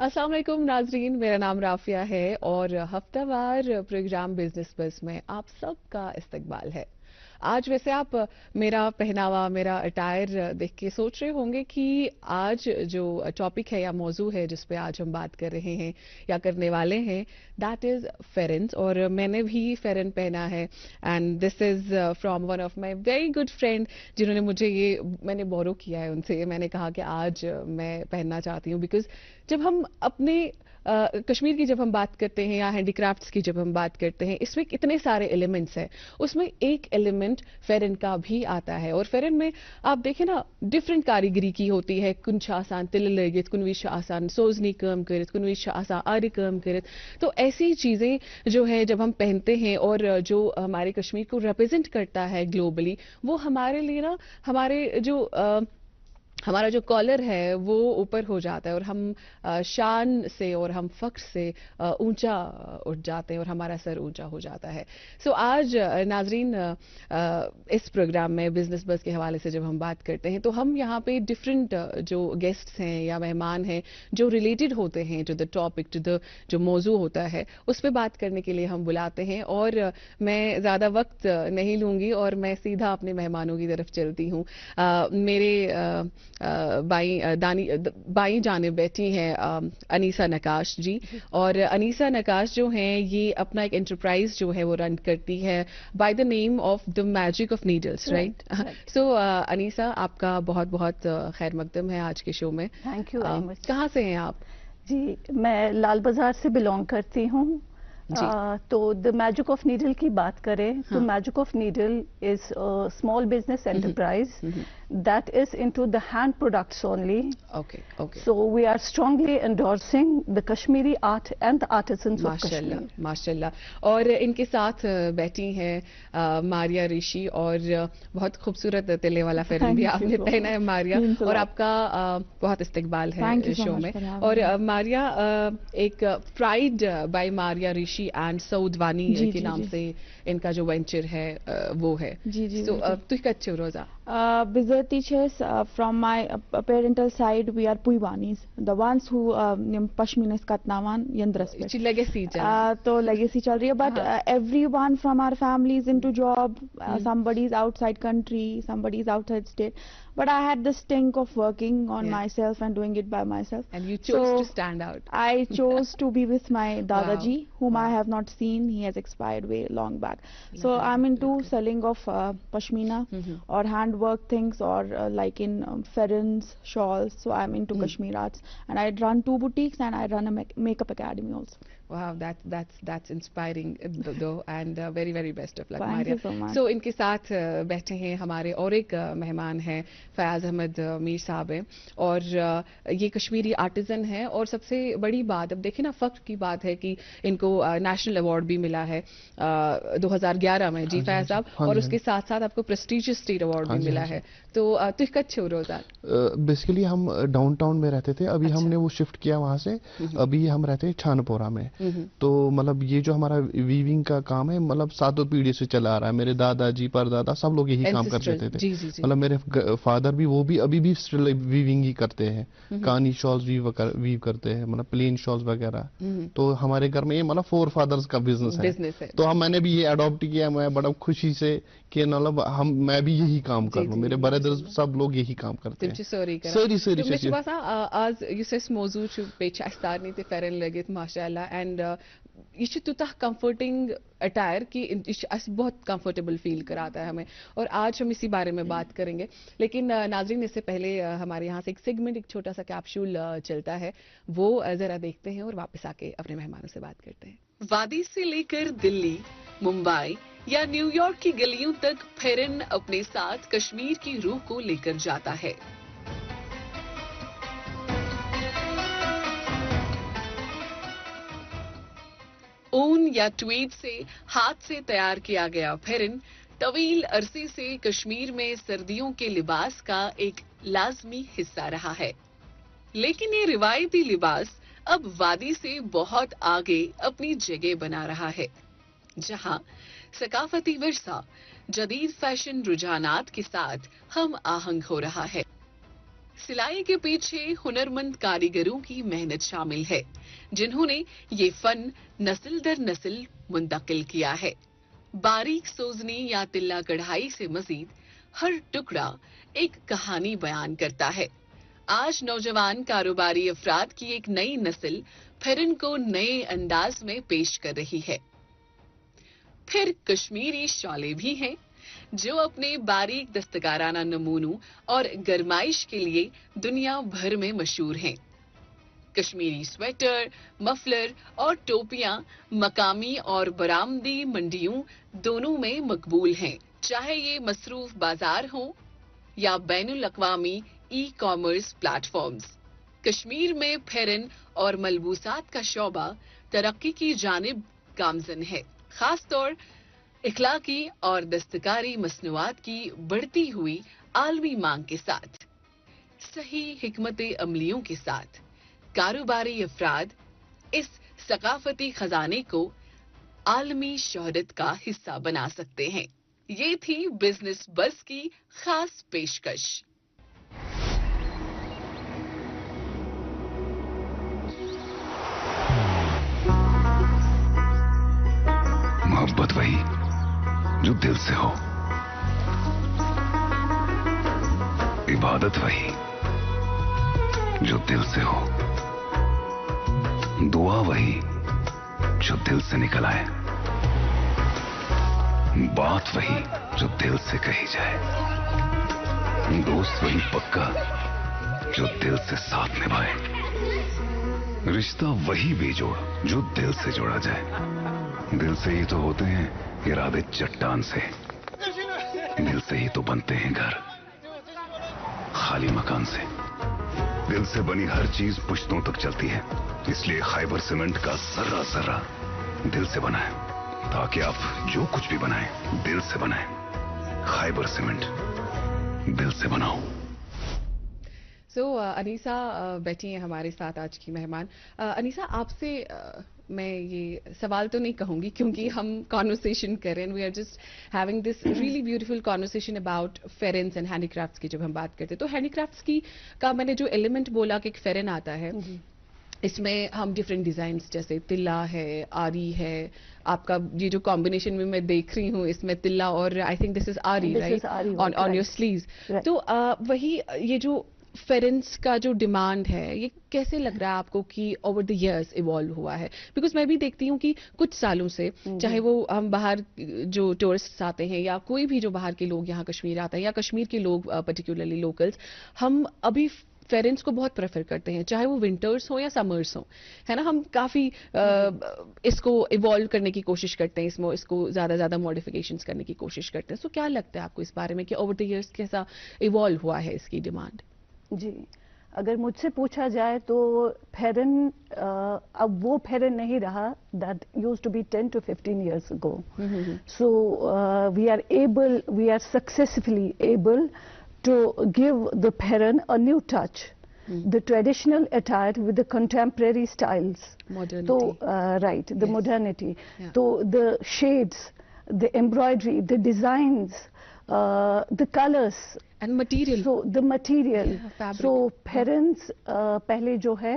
अस्सलाम वालेकुम नाजरीन, मेरा नाम राफिया है और हफ्तावार प्रोग्राम बिजनेस बस में आप सबका इस्तकबाल है। आज वैसे आप मेरा पहनावा, मेरा अटायर देख के सोच रहे होंगे कि आज जो टॉपिक है या मौजू है जिस पे आज हम बात कर रहे हैं या करने वाले हैं, दैट इज फेरेंस। और मैंने भी फेरन पहना है and this is from one of my very good friend, जिन्होंने मुझे ये मैंने बोरो किया है उनसे। मैंने कहा कि आज मैं पहनना चाहती हूँ बिकॉज जब हम अपने कश्मीर की जब हम बात करते हैं या हैंडीक्राफ्ट्स की जब हम बात करते हैं, इसमें इतने सारे एलिमेंट्स हैं। उसमें एक एलिमेंट फेरन का भी आता है और फेरन में आप देखें ना, डिफरेंट कारीगरी की होती है। कुछ आसान तिल लगित, कुछ आसान सोजनी काम करत, कुछ आसान आरी काम करत। तो ऐसी चीजें जो है जब हम पहनते हैं और जो हमारे कश्मीर को रिप्रेजेंट करता है ग्लोबली, वो हमारे लिए ना हमारा जो कॉलर है वो ऊपर हो जाता है और हम शान से और हम फख्र से ऊंचा उठ जाते हैं और हमारा सर ऊंचा हो जाता है। सो आज नाजरीन, इस प्रोग्राम में बिजनेस बस के हवाले से जब हम बात करते हैं तो हम यहाँ पे डिफरेंट जो गेस्ट्स हैं या मेहमान हैं जो रिलेटेड होते हैं to the topic, to the जो मौजू होता है उस पर बात करने के लिए हम बुलाते हैं। और मैं ज़्यादा वक्त नहीं लूँगी और मैं सीधा अपने मेहमानों की तरफ चलती हूँ। मेरे बाई जानिब बैठी हैं अनीसा नकाश जी। और अनीसा नकाश जो हैं ये अपना एक एंटरप्राइज जो है वो रन करती है by the name of the magic of needles, right? So Anisa, आपका बहुत बहुत खैर मकदम है आज के शो में। Thank you very much. कहाँ से हैं आप? जी, मैं लाल बाजार से बिलोंग करती हूँ। तो द मैजिक ऑफ नीडल की बात करें तो magic of needle is small business enterprise that is into the hand products only. Okay. So we are strongly endorsing the Kashmiri art and the artisans of Kashmir. माशाल्लाह। और इनके साथ बैठी हैं मारिया ऋषि, और बहुत खूबसूरत तिले वाला फेरन भी आपने पहना है मारिया, और आपका बहुत इस्तकबाल है शो में। और मारिया एक Pride by Maria Rishi and Saudwani के नाम से इनका जो वेंचर है वो है। सो तुझ कच्चे रोजा teachers from my parental side, we are Puiwanis, the ones who Pashminas Katnawan Yandras pe legacy to legacy chal rahi hai, but everyone from our family is into job. Somebody is outside country, somebody is outside state, but I had the stink of working on myself and doing it by myself, and you chose to stand out. I chose to be with my Dadaji, whom I have not seen. He has expired way long back. So I'm into selling of pashmina or handwork things, or like in ferens, shawls. So I'm into Kashmir arts, and I run 2 boutiques and I run a makeup academy also. Wow, that's inspiring though, and very very best of luck, Maria. Thank you so much. So इनके साथ बैठे हैं हमारे और एक मेहमान हैं, फयाज अहमद मीर साहब हैं, और ये कश्मीरी आर्टिजन हैं। और सबसे बड़ी बात, अब देखिए ना, फख्र की बात है कि इनको नेशनल अवार्ड भी मिला है 2011 में, जी फयाज साहब, और उसके साथ साथ आपको प्रेस्टिजियस स्टेट अवार्ड भी मिला है। तो तुझ कच्चे रोजा बेसिकली हम डाउनटाउन में रहते थे, अभी हमने वो शिफ्ट किया वहाँ से, अभी हम रहते हैं छानपोरा में। तो मतलब ये जो हमारा वीविंग का काम है, मतलब सातों पीढ़ी से चला आ रहा है। मेरे दादाजी परदादा सब लोग यही काम करते थे। मतलब मेरे फादर भी, वो भी अभी भी स्टिल वीविंग ही करते हैं, कानी शॉल्स वीव करते हैं, मतलब प्लेन शॉल्स वगैरह। तो हमारे घर में ये मतलब 4 फादर्स का बिजनेस है। तो मैंने भी ये अडॉप्ट किया, मैं बड़ा खुशी से कि मतलब मैं भी यही काम कर रहा हूँ, मेरे ब्रदर्स सब लोग यही काम करते हैं। सॉरी आज युस मौजू पेच अस्तारनी ते फेरन लगित माशाल्लाह, एंड ये तुतः कंफर्टिंग अटायर की बहुत कंफर्टेबल फील कराता है हमें, और आज हम इसी बारे में बात करेंगे। लेकिन नाजरीन, इससे पहले हमारे यहाँ से एक सेगमेंट, एक छोटा सा कैप्सूल चलता है, वो जरा देखते हैं और वापस आके अपने मेहमानों से बात करते हैं। वादी से लेकर दिल्ली, मुंबई या न्यूयॉर्क की गलियों तक फेरन अपने साथ कश्मीर की रूह को लेकर जाता है। ऊन या ट्वीड से हाथ से तैयार किया गया फेरन तवील अरसे से कश्मीर में सर्दियों के लिबास का एक लाजमी हिस्सा रहा है। लेकिन ये रिवायती लिबास अब वादी से बहुत आगे अपनी जगह बना रहा है, जहां सकाफती विरसा जदीद फैशन रुझानात के साथ हम आहंग हो रहा है। सिलाई के पीछे हुनरमंद कारीगरों की मेहनत शामिल है, जिन्होंने ये फन नस्ल दर नस्ल मुंतकिल किया है। बारीक सोजनी या तिल्ला कढ़ाई से मजीद हर टुकड़ा एक कहानी बयान करता है। आज नौजवान कारोबारी अफराद की एक नई नस्ल फेरन को नए अंदाज में पेश कर रही है। फिर कश्मीरी शॉले भी हैं, जो अपने बारीक दस्तकाराना नमूनों और गरमाइश के लिए दुनिया भर में मशहूर हैं। कश्मीरी स्वेटर, मफलर और टोपियां मकामी और बरामदी मंडियों दोनों में मकबूल हैं, चाहे ये मसरूफ बाजार हो या बैनुल अक़वामी ई कॉमर्स प्लेटफॉर्म्स। कश्मीर में फेरन और मलबूसात का शोबा तरक्की की जानिब गामजन है, खासतौर इखलाकी और दस्तकारी मसनूआत की बढ़ती हुई आलमी मांग के साथ। सही हिकमत अमलियों के साथ कारोबारी अफराद इस सकाफती खजाने को आलमी शोहरत का हिस्सा बना सकते हैं। ये थी बिजनेस बस की खास पेशकश। मोहब्बत वही जो दिल से हो, इबादत वही जो दिल से हो, दुआ वही जो दिल से निकल आए, बात वही जो दिल से कही जाए, दोस्त वही पक्का जो दिल से साथ निभाए, रिश्ता वही बेजोड़ जो दिल से जोड़ा जाए। दिल से ही तो होते हैं इरादे चट्टान से, दिल से ही तो बनते हैं घर खाली मकान से। दिल से बनी हर चीज पुश्तों तक चलती है, इसलिए खैबर सीमेंट का जर्रा जर्रा दिल से बना है, ताकि आप जो कुछ भी बनाएं दिल से बनाएं। खैबर सीमेंट, दिल से बनाओ। अनीसा बैठी हैं हमारे साथ आज की मेहमान। अनीसा, आपसे मैं ये सवाल तो नहीं कहूंगी क्योंकि हम कॉन्वर्सेशन कर रहे हैं, we are just having this really beautiful conversation about pherans and handicrafts की। जब हम बात करते हैं तो हैंडीक्राफ्ट्स की का मैंने जो एलिमेंट बोला कि एक फेरन आता है, इसमें हम डिफरेंट डिजाइन्स जैसे तिल्ला है, आरी है, आपका ये जो कॉम्बिनेशन में मैं देख रही हूँ इसमें तिल्ला और आई थिंक दिस इज आरी, राइट, ऑन योर स्लीव्स। तो वही ये जो फेरेंस का जो डिमांड है, ये कैसे लग रहा है आपको कि ओवर द इयर्स इवॉल्व हुआ है? बिकॉज मैं भी देखती हूँ कि कुछ सालों से, चाहे वो हम बाहर जो टूरिस्ट आते हैं या कोई भी जो बाहर के लोग यहाँ कश्मीर आते हैं या कश्मीर के लोग पर्टिकुलरली लोकल्स, हम अभी फेरेंस को बहुत प्रेफर करते हैं, चाहे वो विंटर्स हो या समर्स हो, है ना। हम काफी इसको इवॉल्व करने की कोशिश करते हैं, इसको ज्यादा मॉडिफिकेशंस करने की कोशिश करते हैं। सो क्या लगता है आपको इस बारे में कि ओवर द इयर्स कैसा इवॉल्व हुआ है इसकी डिमांड? जी, अगर मुझसे पूछा जाए तो फेरन अब वो फेरन नहीं रहा that used to be 10 to 15 years ago. So we are successfully able to give the pheran a new touch, the traditional attire with the contemporary styles, modernity. तो right, the Yes. modernity. Yeah. तो the shades, the embroidery, the designs, the colors. And material. So the material. Yeah, fabric. So parents पहले जो है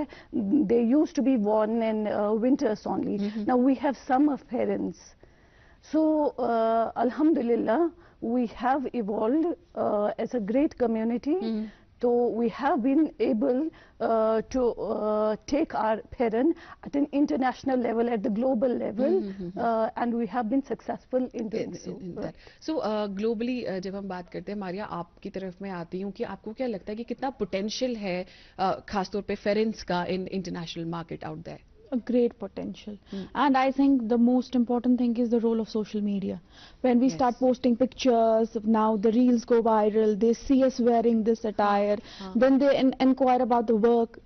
they used to be worn in winters only. Now we have summer parents. So alhamdulillah we have evolved as a great community. So we have been able to take our Peran at an international level, at the global level, and we have been successful in doing so. So globally जब हम बात करते हैं, मारिया आपकी तरफ मैं आती हूँ कि आपको क्या लगता है कि कितना पोटेंशियल है खासतौर पे फेरेंस का in international market out there? A great potential. And I think the most important thing is the role of social media. When we start posting pictures, now the reels go viral, they see us wearing this attire, then they inquire about the work,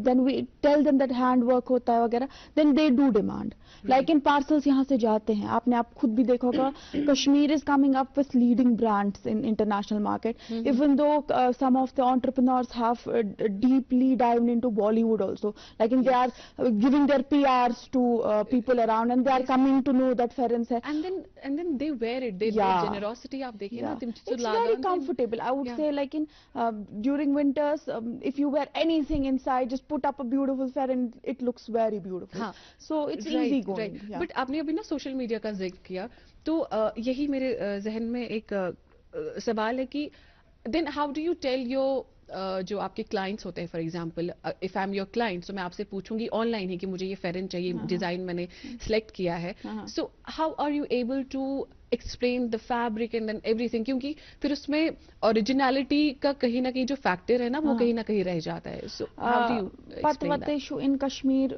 then we tell them that hand work hota hai वगैरह, then they do demand. Like in parcels यहाँ से जाते हैं, आपने आप खुद भी देखा होगा, Kashmir is coming up with leading brands in international market, even though some of the entrepreneurs have deeply dived into Bollywood also. Like they are giving their PRs to people around, and they are coming to know that Ferens hai. And then they wear it. Their generosity aap dekhe na, It's very comfortable. I would say, like in during winters, if you wear anything inside, just put up a beautiful Feren, it looks very beautiful. So it's easy going. But आपने अभी ना social media का जिक्र किया, तो यही मेरे जहन में एक सवाल है कि then how do you tell your जो आपके क्लाइंट्स होते हैं, for example if I am your client, तो मैं आपसे पूछूंगी ऑनलाइन ही कि मुझे ये फेरन चाहिए, डिजाइन मैंने सिलेक्ट किया है, so how are you able to explain the fabric and then everything, क्योंकि फिर उसमें ओरिजिनलिटी का कहीं ना कहीं जो फैक्टर है ना वो कहीं ना कहीं रह जाता है. So how do you explain that? Issue in Kashmir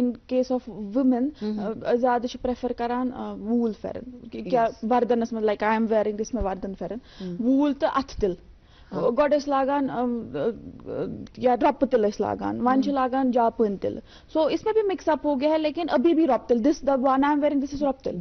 in case of women ज्यादा छ प्रेफर करान वूल फेरन, क्या वर्दनस में, like I am wearing this में वर्दन फेरन, वूल तो अथ तिल गोड लागान या रप तिल लागान, वन लागान जापुन तिल, सो इसमें भी मिक्सअप हो गया है, लेकिन अभी भी रप तिल, this the one I am wearing this is रप तिल.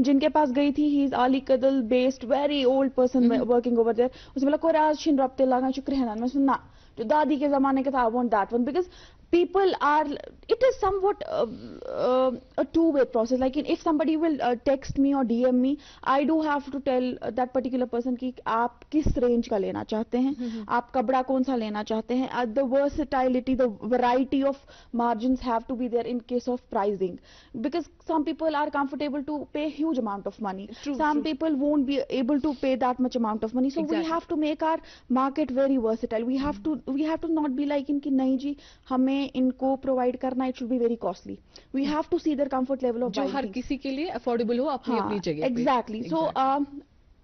जिनके पास गई थी, he is Ali Kadal based, very old person working over there, उसने बोला कोई आज छिन रप तिल लागान शुक्र है ना, मैं सुना जो दादी के जमाने का था, I want that one, because people are, it is somewhat a two-way process. Like if somebody will text me or DM me, I do have to tell that particular person कि आप किस range का लेना चाहते हैं, आप कपड़ा कौन सा लेना चाहते हैं. The versatility, the variety of margins have to be there in case of pricing, because some people are comfortable to pay huge amount of money. Some people won't be able to pay that much amount of money. So we have to make our market very versatile. We have to not be like इनकी नहीं जी हमें इनको provide करना, it should be very costly. We have to see their comfort level of जो हर किसी के लिए अफोर्डेबल हो अपनी अपनी जगह. एग्जैक्टली. सो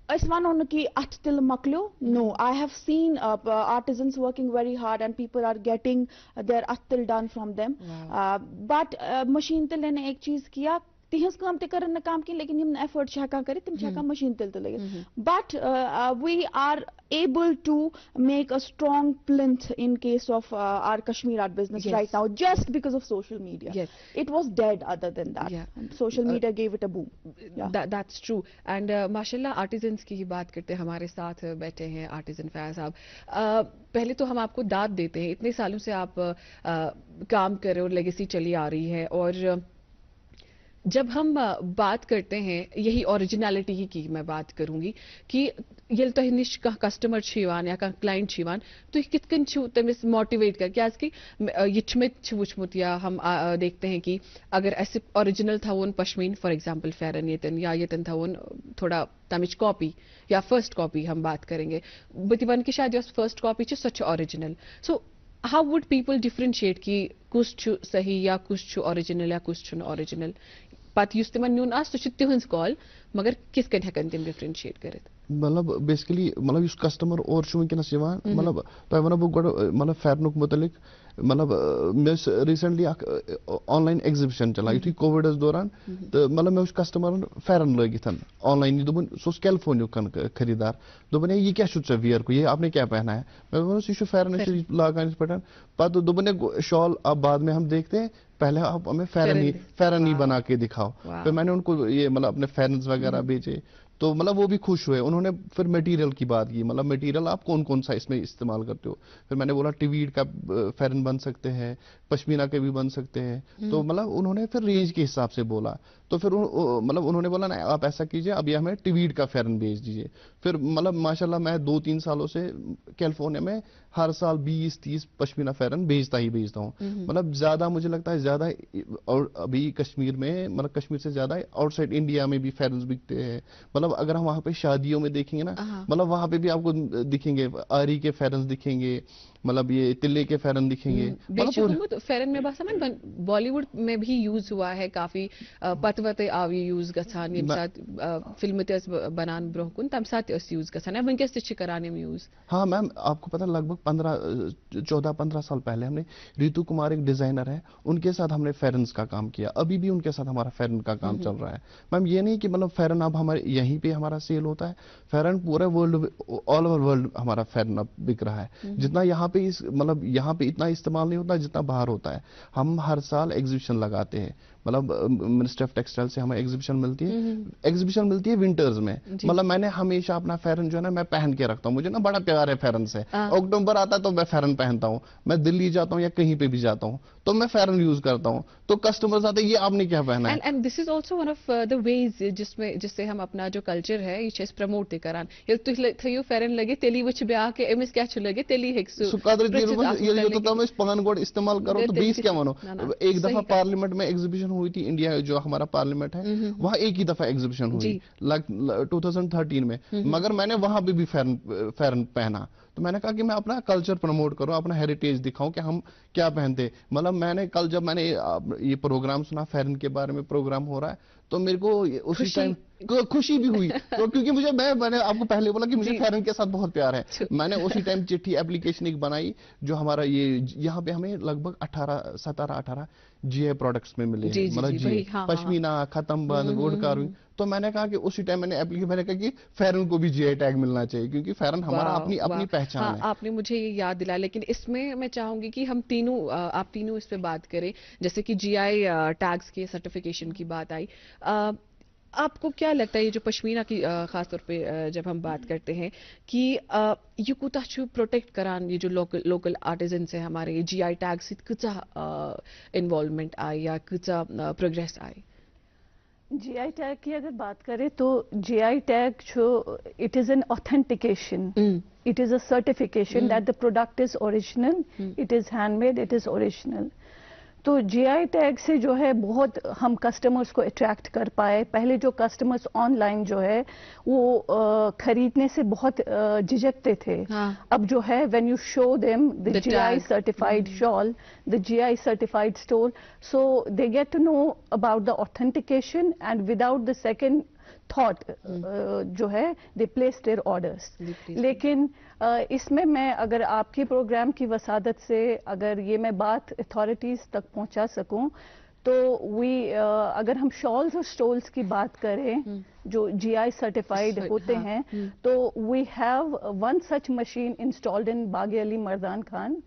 इस वन on की अट तिल मकलो, no, I have seen artisans working very hard and people are getting their at til done from them. But machine तिल ने एक चीज किया, तिहस काम ते करन काम की, लेकिन हम एफर्ट छका करे तुम छका मशीन तिल तो लगे. But we are able to make a strong plinth in case of our Kashmir art business right now, just because of social media. Yes. It was dead other than that. And social media gave it a boom. That's true. And माशाल्लाह artisans की ही बात करते हैं, हमारे साथ बैठे हैं artesian Fayaz साहब. पहले तो हम आपको दाद देते हैं, इतने सालों से आप काम कर रहे हो, लेगेसी चली आ रही है, और जब हम बात करते हैं यही ओरिजिनलिटी ही की मैं बात करूंगी कि ये तो निश का कस्टमर छिवान या का क्लाइंट छिवान तो कितकन छु तमिस मोटिवेट कर क्या कि यचमित छुचमुत, या हम देखते हैं कि अगर ऐसे ओरिजिनल था वो पश्मीन फॉर एग्जांपल फेरन येतन या येतन था वो थोड़ा तमिच कॉपी या फर्स्ट कॉपी हम बात करेंगे, बतिवन की शायद फर्स्ट कॉपी च सच original. So how would people differentiate कि कुछ छु सही या कुछ छु ओरिजिनल या कुछ छु ओरिजिनल? पत युस तिमन न्यून आस तो छित्ते हुंस कॉल, मगर किस कन हेकन तिम डिफरेंशिएट करित? मतलब बेसिकली मतलब इस कस्टमर और छु वनकस यवान, मतलब तो वन बह गो मतलब फेरनुक मुतलिक, मतलब मे रिसेंटली ऑनलाइन एग्जिबिशन चला यु कोविड दौरान, तो मतलब मे कस्टमर फेरन लगित ऑनलाइन, दोपन सो कैलिफोर्निया खरीदार, दोपन ये क्या चे वियर को, ये आपने क्या पहना है, मैं बोला यह फेरन लागान पे, पत दोपन शॉल अब बाद में हम देखते हैं, पहले आप हमें फेरन ही बना के दिखाओ. फिर मैंने उनको ये मतलब अपने फेरन्स वगैरह भेजे, तो मतलब वो भी खुश हुए. उन्होंने फिर मटेरियल की बात की, मतलब मटेरियल आप कौन कौन सा इसमें इस्तेमाल करते हो. फिर मैंने बोला टिवीड का फेरन बन सकते हैं, पश्मीना के भी बन सकते हैं. तो मतलब उन्होंने फिर रेंज के हिसाब से बोला, तो फिर मतलब उन्होंने बोला ना आप ऐसा कीजिए, अब ये हमें टिवीड का फेरन भेज दीजिए. फिर मतलब माशाल्लाह मैं 2-3 सालों से कैलिफोर्निया में हर साल 20-30 पश्मीना फेरन भेजता हूँ. मतलब ज्यादा मुझे लगता है ज्यादा, और अभी कश्मीर में मतलब कश्मीर से ज्यादा आउटसाइड इंडिया में भी फेरन बिकते हैं. मतलब अगर हम वहाँ पे शादियों में देखेंगे ना, मतलब वहाँ पे भी आपको दिखेंगे आरी के फेरन दिखेंगे, मतलब ये तिल्ले के फेरन दिखेंगे. फेरन में बस बॉलीवुड में भी यूज हुआ है काफी, पतवते आवी यूज गछान ये साथ फिल्म ते बनान ब्रोहकुन तम साथ यूज गछान है वनकेस ते कराने में यूज. हाँ मैम, आपको पता लगभग 14-15 साल पहले हमने रितु कुमार एक डिजाइनर है, उनके साथ हमने फेरन्स का काम किया. अभी भी उनके साथ हमारा फेरन का काम चल रहा है. मैम ये नहीं कि मतलब फेरन अब हमारे यहीं पे हमारा सेल होता है, फेरन पूरे वर्ल्ड, ऑल ओवर वर्ल्ड हमारा फेरन अब बिक रहा है. जितना यहाँ पे मतलब यहाँ पे इतना इस्तेमाल नहीं होता जितना बाहर होता है. हम हर साल एग्जीबिशन लगाते हैं, मतलब मिनिस्ट्री ऑफ टेक्सटाइल से हमें एग्जीबिशन मिलती है विंटर्स में. मतलब मैंने हमेशा अपना फेरन जो है ना मैं पहन के रखता हूँ, मुझे ना बड़ा प्यार है फेरन से. अक्टूबर आता है तो मैं फेरन पहनता हूँ, मैं दिल्ली जाता हूँ या कहीं पे भी जाता हूँ تو میں فیرن یوز کرتا ہوں, تو کسٹمرز آتے ہیں یہ آپ نے کیا پہنا ہے. And this is also one of the ways جس سے ہم اپنا جو کلچر ہے یہ چیز پرموٹ تہ کران. ییٚلہِ تُہۍ تھٲیِو پھٮ۪رن لٲگِتھ تیٚلی وٕچھِ بیٛاکھ کہِ أمِس کیٛاہ چھُ لٲگِتھ تیٚلی ہیٚکہِ سُہ قدرتی یوٚتام أسۍ پان گۄڈٕ استعمال کرو تو بیٚیِس کیا ونو. ایک دفعہ پارلیمنٹ میں ایگزیبیشن ہوئی تھی, انڈیا جو ہمارا پارلیمنٹ ہے وہاں ایک ہی دفعہ ایگزیبیشن ہوئی 2013 میں, مگر میں نے وہاں پہ بھی فیرن پہنا. تو میں نے کہا کہ میں اپنا کلچر پروموٹ کروں, اپنا ہیریٹیج دکھاؤں کہ ہم کیا پہنتے. مطلب میں نے کل جب میں نے یہ پروگرام سنا, فیرن کے بارے میں پروگرام ہو رہا ہے, تو میرے کو اسی ٹائم خوشی بھی ہوئی, کیونکہ مجھے میں نے آپ کو پہلے بولا کہ مجھے فیرن کے ساتھ بہت پیار ہے. میں نے اسی ٹائم چٹھی اپلیکیشن ایک بنائی جو ہمارا یہاں پہ ہمیں لگ بھگ 17-18 جی اے پروڈکٹس میں ملے ہیں, مطلب جی پشمینہ, ختم بند, گوڈ کاروئی. تو میں نے کہا کہ اسی ٹائم میں نے کہا کہ فیرن کو بھی جی آئی ٹیگ ملنا چاہیے, کیونکہ فیرن ہمارا اپنی پہچان ہے. آپ نے مجھے یہ یاد دلایا, لیکن اس میں چاہوں گی کہ ہم تینوں, آپ تینوں اس پہ بات کریں. جیسے کہ جی آئی ٹیگز کی سرٹیفکیشن کی بات آئی, آپ کو کیا لگتا ہے یہ جو پشمینہ کی خاص طور پہ جب ہم بات کرتے ہیں کہ یہ کوتاہ چھُ پروٹیکٹ کران, یہ جو لوکل آرٹیزنس ہیں ہمارے, جی آئی ٹیگ سۭتۍ کۭژاہ انوالومنٹ آئی یا کۭژاہ progress I? G I tag کی اگر بات کریں تو G I tag it is an authentication, it is a certification that the product is original, it is handmade, it is original. تو جی آئی ٹیگ سے جو ہے بہت ہم کسٹمرز کو اٹریکٹ کر پائے. پہلے جو کسٹمرز آن لائن جو ہے وہ خریدنے سے بہت جھجکتے تھے, اب جو ہے when you show them the G I certified shawl, the G I certified store, so they get to know about the authentication and without the second thought جو ہے دے پلیس دیئر آرڈرس. لیکن اس میں اگر آپ کی programme کی وسادت سے اگر یہ میں بات اتھارٹیز تک پہنچا سکوں تو اگر ہم شالز اور اسٹولز کی بات کریں جو جی آئی سرٹیفائڈ ہوتے ہیں, تو we have one such machine installed in Bagh Ali Mardan Khan.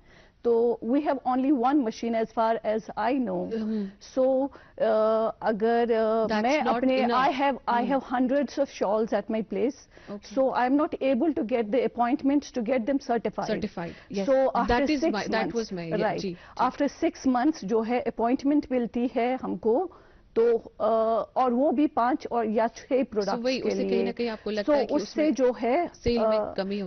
تو we have only one machine as far as I know. So اگر میں اپنے I have hundreds of shawls at my place, so I'm not able to get the appointments to get them certified. Yes. So after that 6 months, that was my right. After 6 months جو ہے appointment ملتی ہے ہم کو, تو اور وہ بھی 5 اور یا 6 پروڈکٹس کے لیے. تو اس سے جو ہے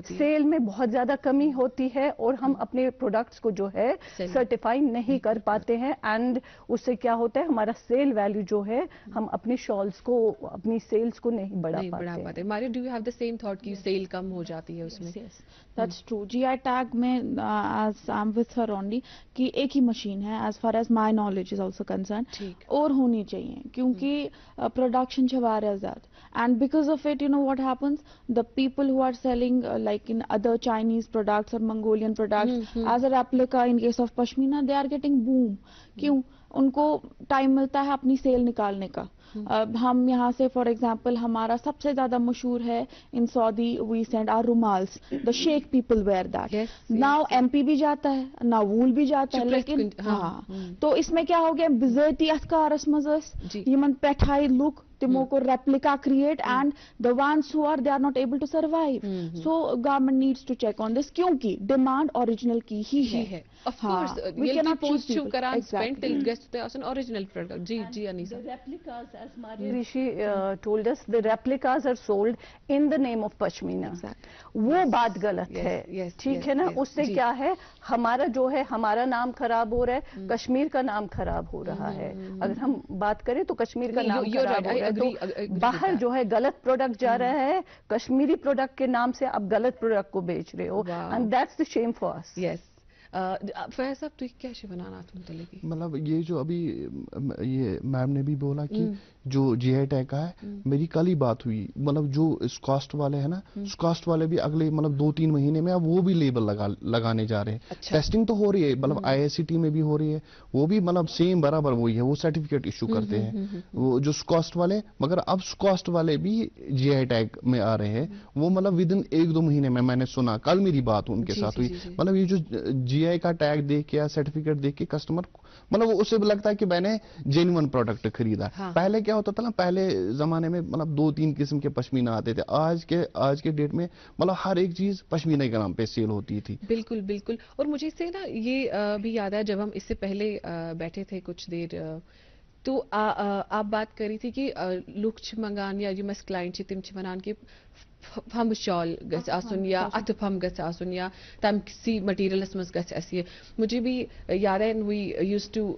سیل میں بہت زیادہ کمی ہوتی ہے, اور ہم اپنے پروڈکٹس کو جو ہے سرٹیفائی نہیں کر پاتے ہیں, اینڈ اس سے کیا ہوتا ہے ہمارا سیل ویلیو جو ہے ہم اپنی شالز کو, اپنی سیلز کو نہیں بڑھا پاتے. Maria, do you have the same thought کہ سیل کم ہو جاتی ہے اس میں؟ That's true. GI tag میں as I'm with her only کہ ایک ہی مشین ہے as far as my knowledge is also concerned, اور ہونی چاہیے کیونکہ پروڈکشن چھِ واریاہ زیادٕ, and because of it you know what happens, the people who are selling like in other Chinese products or Mongolian products as a replica in case of Pashmina, they are getting boom. کیوں؟ ان کو time ملتا ہے اپنی cell نکالنے کا. ہم یہاں سے فار ایگزامپل ہمارا سب سے زیادہ مشہور ہے ان سعودی we send are rumals, the Sheikh people wear that. Now M P بھی جاتا ہے, ناول بھی جاتا ہے, لیکن ہاں تو اس میں کیا ہو گیا, بزٲتی اتھ کارس منٛز یمن پٮ۪ٹھ آیہِ لُکھ تمو کو replica create, and the ones who are they are not able to survive. So government needs to check on this کیونکہ ڈیمانڈ اوریجنل کی ہی ہے. Of course, we cannot post چھُ کران spend till گژھِ تۄہہِ آسُن original product. G انیسا. The replicas, as Maria Rishi told us, the replicas are sold in the name of Pashmina. وہ بات غلط ہے, ٹھیک ہے نا. اس سے کیا ہے ہمارا جو ہے ہمارا نام خراب ہو رہا ہے, کشمیر کا نام خراب ہو رہا ہے. اگر ہم بات کریں تو کشمیر کا نام خراب ہو رہا ہے, تو باہر جو ہے غلط پروڈکٹ جا رہا ہے, کشمیری پروڈکٹ کے نام سے آپ غلط پروڈکٹ کو بیچ رہے ہو, and that's the shame for us. Yes. Faiz Sahab تُہۍ کیٛاہ چھِ وَنان اَتھ مُتعلق؟ مطلب یہ جو ابھی یہ میم نے بھی بولا کہ جو جی آئی ٹیگ کا ہے, میری کل ہی بات ہوئی, مطلب جو اس کاسٹ والے ہیں نا, اس کاسٹ والے بھی اگلے مطلب 2-3 مہینے میں اب وہ بھی لیبل لگانے جا رہے ہیں. ٹیسٹنگ تو ہو رہی ہے, مطلب آئی آئی سی ٹی میں بھی ہو رہی ہے, وہ بھی مطلب سیم برابر وہی ہے, وہ سرٹیفکیٹ ایشو کرتے ہیں وہ جو کاسٹ والے. مگر اب کاسٹ والے بھی جی آئی ٹیگ میں آ رہے ہیں, وہ مطلب ود ان 1-2 مہینے میں نے سنا, کل میری بات ان کے ساتھ ہوئی. مطلب یہ جو جی GI का टैग देख के या सर्टिफिकेट देख के कस्टमर मतलब उसे लगता है कि मैंने जेन्युइन प्रोडक्ट खरीदा. पहले क्या होता था ना, पहले जमाने में मतलब 2-3 किस्म के पश्मीना आते थे. आज के डेट में मतलब हर एक चीज पश्मीना के नाम पे सेल होती थी. बिल्कुल बिल्कुल. और मुझे इससे ना ये भी याद है, जब हम इससे पहले बैठे थे कुछ देर, तो आप बात कर रही थी कि लुक छ मंगान या यम क्लाइंट छ तिम छ वनान कि फम शॉल गछ आसुन या अथ फम गछ आसुन या तम सी मटेरियलस मस गछ असी. मुझे भी याद है we used to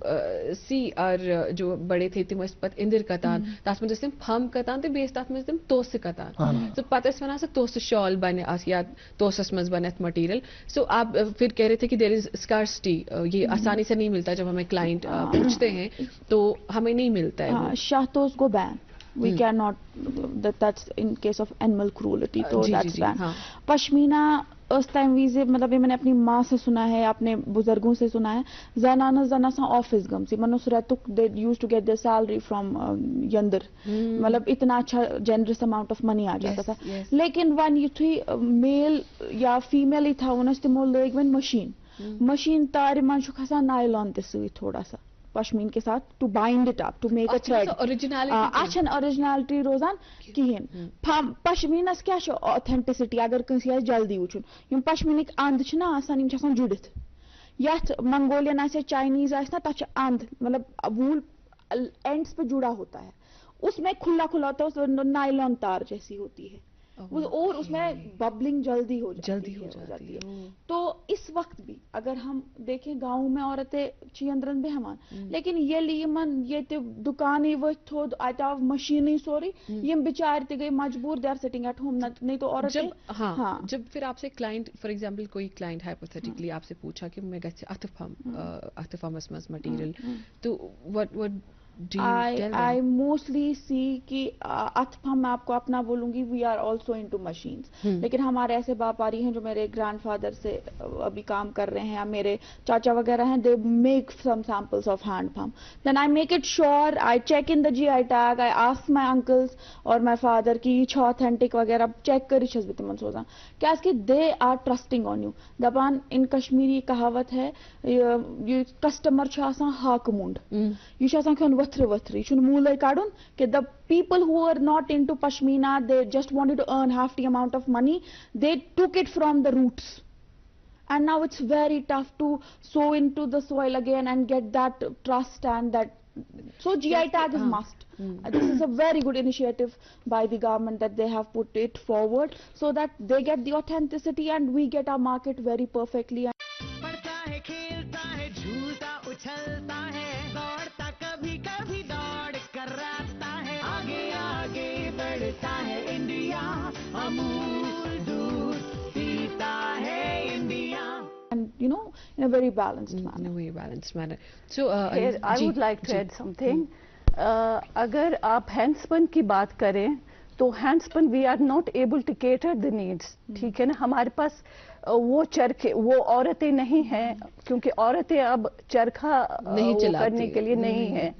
see are जो बड़े थे तिम पत इंदिर कतान तस में तिम फम कतान ते बेस तस में तिम तोस कतान. तो पत वना से तोस शॉल बने या तोसस मस बनत मटेरियल. सो आप फिर कह रहे थे कि देयर इज स्कार्सिटी, ये आसानी से नहीं मिलता. जब हमें क्लाइंट पूछते हैं तो हमें नहीं मिलता है. शाहतोस को ban, we cannot, that's in case of animal cruelty, so that's banned. Pashmina उस टाइम वीजे मतलब ये मैंने अपनी माँ से सुना है, अपने बुजुर्गों से सुना है, जना सा ऑफिस गम सी मनुस रेतुक they used to get their salary from यंदर, मतलब इतना अच्छा जेनरस अमाउंट ऑफ मनी आ जाता था. लेकिन वन यू थी मेल या फीमेल ही था उन तिमो लग वन मशीन तार मन खसान नायलॉन ते सही थोड़ा सा पश्मीन के साथ to bind it up to make a thread. Originality रोजान कहें पश्मीनस क्या ऑथेंटिसिटी अगर कंसी जल्दी वुचुन यम पश्मीनिक अंद छ ना आसान यम छ आसान जुड़ित यथ मंगोलियन आसे चाइनीज आसे ना तछ अंद मतलब वूल एंड्स पे जुड़ा होता है, उसमें खुला होता है, उस नायलॉन तार जैसी होती है और उसमें बबलिंग जल्दी हो जाती है. तो इस वक्त भी अगर हम देखें गाँव में औरतें चियंद्रन बेहमान, लेकिन ये लिए मन ये दुकान ही वो थोड़ आताव मशीन ही सोरी ये बेचारे ते गए मजबूर, they are sitting at home, नहीं तो औरतें. जब फिर आपसे क्लाइंट, फॉर एग्जांपल कोई क्लाइंट हाइपोथेटिकली आपसे पूछा कि मैं गछ अथफम मटेरियल, तो व्हाट I mostly see कि अथफम मैं आपको अपना बोलूंगी, we are also into machines. लेकिन हमारे ऐसे व्यापारी हैं जो मेरे ग्रैंडफादर से अभी काम कर रहे हैं या मेरे चाचा वगैरह हैं, they make some samples of hand pump. Then I make it sure, I check in the GI tag, I ask my uncles और my father कि ये authentic वगैरह check करी छस बितमन सोचा क्या कि they are trusting on you. दबान इन कश्मीरी कहावत है ये कस्टमर छ आसान हाक मुंड, ये छ आसान खन वथरी शुन मूल काडुन कि the people who are not into pashmina, they just wanted to earn hefty amount of money, they took it from the roots, and now it's very tough to sow into the soil again and get that trust and that. So GI tag is must. This is a very good initiative by the government that they have put it forward so that they get the authenticity and we get our market very perfectly. And you know, in a very balanced manner. So here I would like to add something. अगर आप handspun की बात करें तो handspun we are not able to cater the needs. ठीक है ना, हमारे पास वो चरखे वो औरतें नहीं हैं क्योंकि औरतें अब चरखा नहीं करने के लिए नहीं है.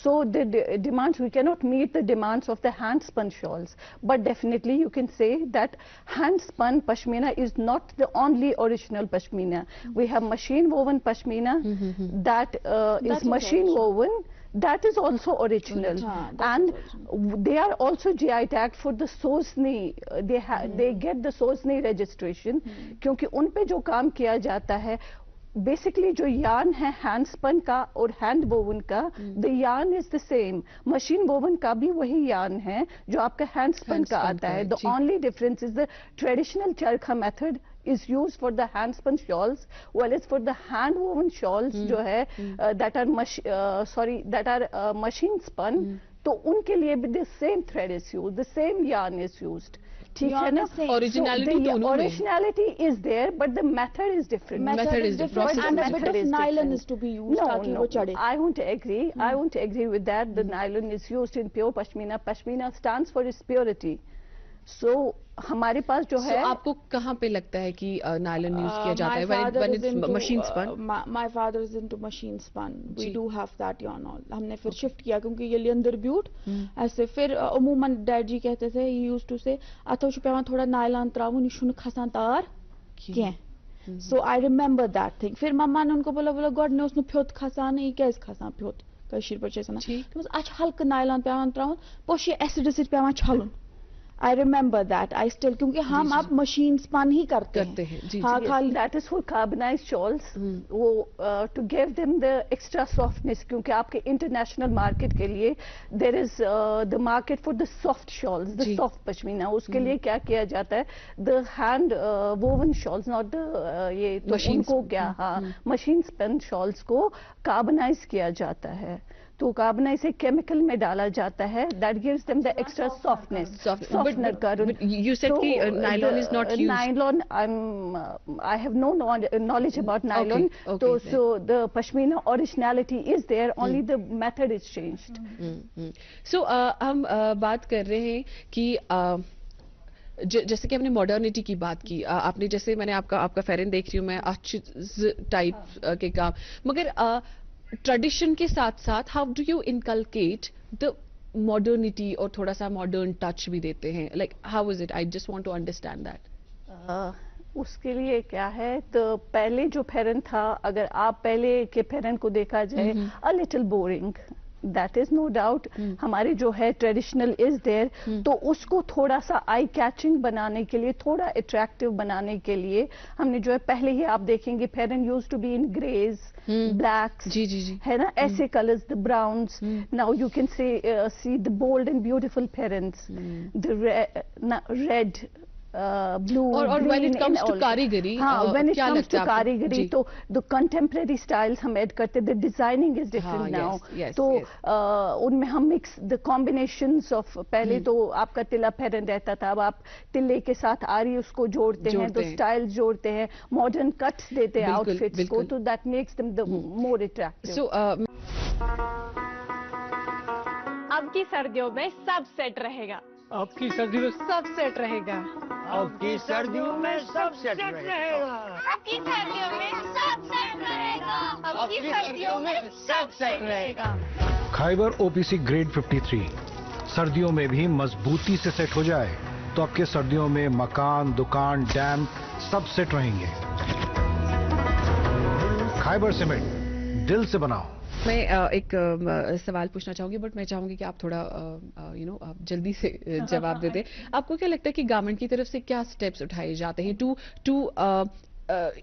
So the demands, we cannot meet the demands of the hand spun shawls, but definitely you can say that hand spun pashmina is not the only original pashmina. We have machine woven pashmina that is machine woven. That is also original, and they are also GI tagged for the SOSNI. They get the SOSNI registration क्योंकि उन पे जो काम किया जाता है basically जो yarn है हैंड स्पन का और हैंड वोवन का, the yarn is the same. Machine woven का भी वही यार्न है जो आपका हैंड स्पन का आता है. The only difference is the traditional चरखा method is used for the hand spun shawls, while it's for the hand woven shawls जो है that are machine spun, तो उनके लिए भी the same thread is used, the same yarn is used. ठीक है ना, originality is there but the method is different. Method is different and a bit of nylon is to be used ताकि वो चढ़े. I won't agree with that. The nylon is used in pure pashmina. Pashmina stands for its purity. So हमारे पास जो है, आपको कहाँ पे लगता है कि नायलॉन यूज किया जाता है when it's machine spun? My father is into machine spun. We do have that yarn all. हमने फिर शिफ्ट किया क्योंकि ये लेंदर ब्यूट ऐसे. फिर अमूमन डैड जी कहते थे, he used to say अथो पेवान थोड़ा नायलॉन त्रावुन शुन खसान तार क्या So I remember that thing. फिर मम्मा ने उनको बोला God ने उसने फ्योत खसान ये क्या इस खसान फ्योत कशीर पर चेसना तो बस आज हल्का नायलॉन पे आवन त्राउन पोश ये एसिड पे आवन छालून I remember that. I still क्योंकि हम आप मशीन स्पन ही करते हैं हाँ खाली that is for carbonized shawls वो to give them the extra softness क्योंकि आपके international market के लिए there is the market for the soft shawls the soft pashmina उसके लिए क्या किया जाता है the hand woven shawls not the ये तो उनको क्या हाँ machine spun shawls को carbonize किया जाता है तो कार्बनाइज से केमिकल में डाला जाता है that gives them the extra softness softener but you said कि nylon is not used nylon I have no knowledge about nylon so the pashmina originality is there only the method is changed so हम बात कर रहे हैं कि जैसे कि हमने मॉडर्निटी की बात की आपने जैसे मैंने आपका फेरन देख रही हूँ मैं अच्छी टाइप के काम मगर ट्रेडिशन के साथ साथ how do you inculcate the modernity और थोड़ा सा मॉडर्न टच भी देते हैं like how is it I just want to understand that उसके लिए क्या है तो पहले जो फेरन था अगर आप पहले के फेरन को देखा जाए a little boring that is no doubt हमारी जो है ट्रेडिशनल इज देयर तो उसको थोड़ा सा आई कैचिंग बनाने के लिए थोड़ा अट्रैक्टिव बनाने के लिए हमने जो है पहले ही आप देखेंगे pheran used to be in greys blacks जी है ना ऐसे colours the browns now you can see the bold and beautiful pherans the red blue और when it comes to कारीगरी when it comes to कारीगरी तो the contemporary styles हम add करते the designing is different now तो उनमें हम mix the combinations of पहले तो आपका तिला फेरन रहता था अब आप तिल्ले के साथ आरी उसको जोड़ते हैं तो स्टाइल जोड़ते हैं मॉडर्न कट्स देते हैं आउटफिट्स को तो that makes them the more attractive so अब की सर्दियों में सब सेट रहेगा आपकी सर्दियों में सब सेट रहेगा आपकी सर्दियों में सब सेट रहेगा आपकी सर्दियों में सब सेट रहेगा आपकी सर्दियों में सब सेट रहेगा खाइबर ओपीसी ग्रेड 53 सर्दियों में भी मजबूती से सेट हो जाए तो आपके सर्दियों में मकान दुकान डैम सब सेट रहेंगे खाइबर सीमेंट दिल से बनाओ मैं एक सवाल पूछना चाहूंगी बट मैं चाहूंगी कि आप थोड़ा आप जल्दी से जवाब दे दें आपको क्या लगता है कि गवर्नमेंट की तरफ से क्या स्टेप्स उठाए जाते हैं टू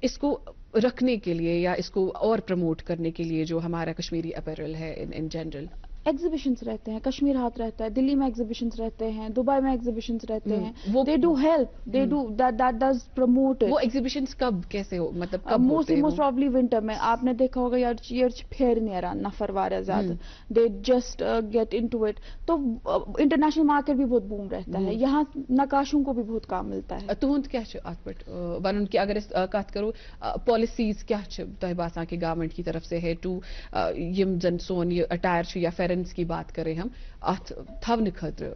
इसको रखने के लिए या इसको और प्रमोट करने के लिए जो हमारा कश्मीरी अपैरल है इन जनरल एग्जीबिशंस रहते हैं कश्मीर हाथ रहता है दिल्ली में एग्जीबिशंस रहते हैं दुबई में एग्जीबिशंस रहते हैं they do help they do that does promote वो एग्जीबिशंस कब कैसे हो मतलब कब मोस्ट प्रॉब्ली विंटर में आपने देखा होगा यार फेयर नहीं रहा नफर वारा ज्यादा they just get into it तो इंटरनेशनल मार्केट भी बहुत बूम रहता है यहाँ नकाशों को भी बहुत काम मिलता है तुहंद क्या अत पे वन कि अगर कत करो पॉलिसीज क्या तह बासान कि गवर्नमेंट की तरफ से है टू यम जन सोन ये अटायर या की बात करें हम थवन खतर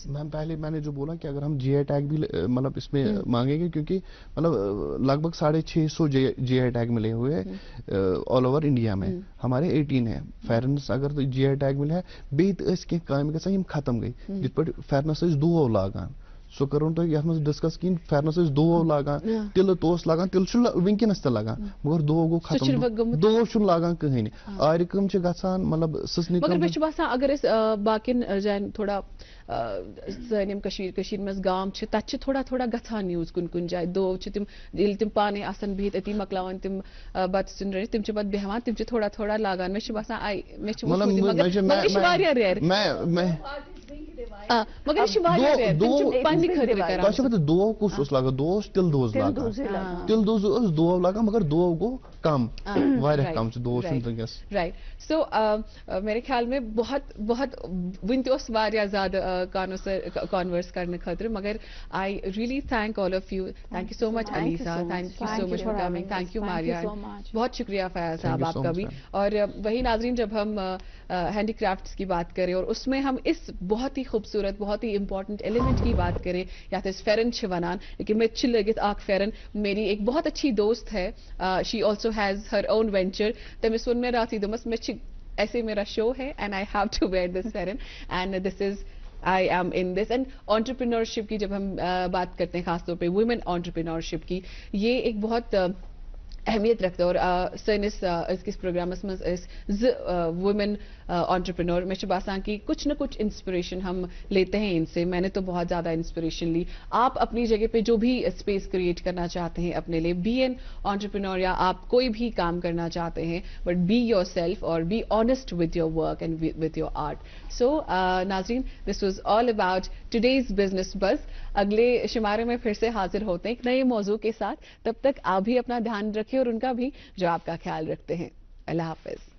मैम पहले मैंने जो बोला कि अगर हम जीआई टैग भी मतलब इसमें मांगेंगे क्योंकि मतलब लगभग 650 जीआई टैग मिले हुए हैं ऑल ओवर इंडिया में हमारे 18 है फेरनस अगर तो जीआई टैग मिले बेत काम गई खत्म गई जित पे फेरनस दो लागान सो करो तो ये डिस्कस की फेरनस दो लागान तिल तोस लागान तिल वनकस ते लगान मगर दो गो खत्म दो लागान कहीं आरि कम गसान मतलब ससनी मगर मे बसान अगर बाकिन जान थोड़ा सनिम कशीर मज गाम तत थोड़ा थोड़ा गसान यूज कुन जाए दो तिम पाने आसन बिहित अति मकलावन तिम बत सुन रहे तिम पत बेहवान तिम थोड़ा थोड़ा लागान मे बसान आई मे रेयर मगर दो कुछ लगा दो तिल दोज दो लगा मगर दो गो कम कम दो राइट सो मेरे ख्याल में बहुत बहुत वन ज्यादा कॉन्वर्स करने खतर मगर I really thank all of you thank you so much Alisa thank you so much for coming thank you Maria बहुत शुक्रिया फयाज साहब आपका भी और वही नाजरीन जब हम हैंडीक्राफ्ट्स की बात करें और उसमें हम इस बहुत ही खूबसूरत बहुत ही इंपॉर्टेंट एलिमेंट की बात करें या तो फेरन वनान लेकिन मे लगित आख फेरन मेरी एक बहुत अच्छी दोस्त है she also has her own venture तमिस वन में राती दमस मे ऐसे मेरा शो है and I have to wear this pheran and this is I am in this. And entrepreneurship की जब हम बात करते हैं खासतौर पे women entrepreneurship की, ये एक बहुत अहमियत रखता है. और इस प्रोग्रामस में वुमेन एंटरप्रेन्योर में शबासा की कुछ न कुछ इंस्पिरेशन हम लेते हैं इनसे. मैंने तो बहुत ज़्यादा इंस्पिरेशन ली. आप अपनी जगह पे जो भी स्पेस क्रिएट करना चाहते हैं अपने लिए, बी एन एंटरप्रेन्योर या आप कोई भी काम करना चाहते हैं, बट बी योर सेल्फ और be honest with your work and with your art. So नाजरीन, this was all about today's business buzz. अगले शुमारे में फिर से हाजिर होते हैं एक नए मौजू के साथ. तब तक आप भी अपना ध्यान रखें और उनका भी, जो आपका ख्याल रखते हैं. अल्लाह हाफिज.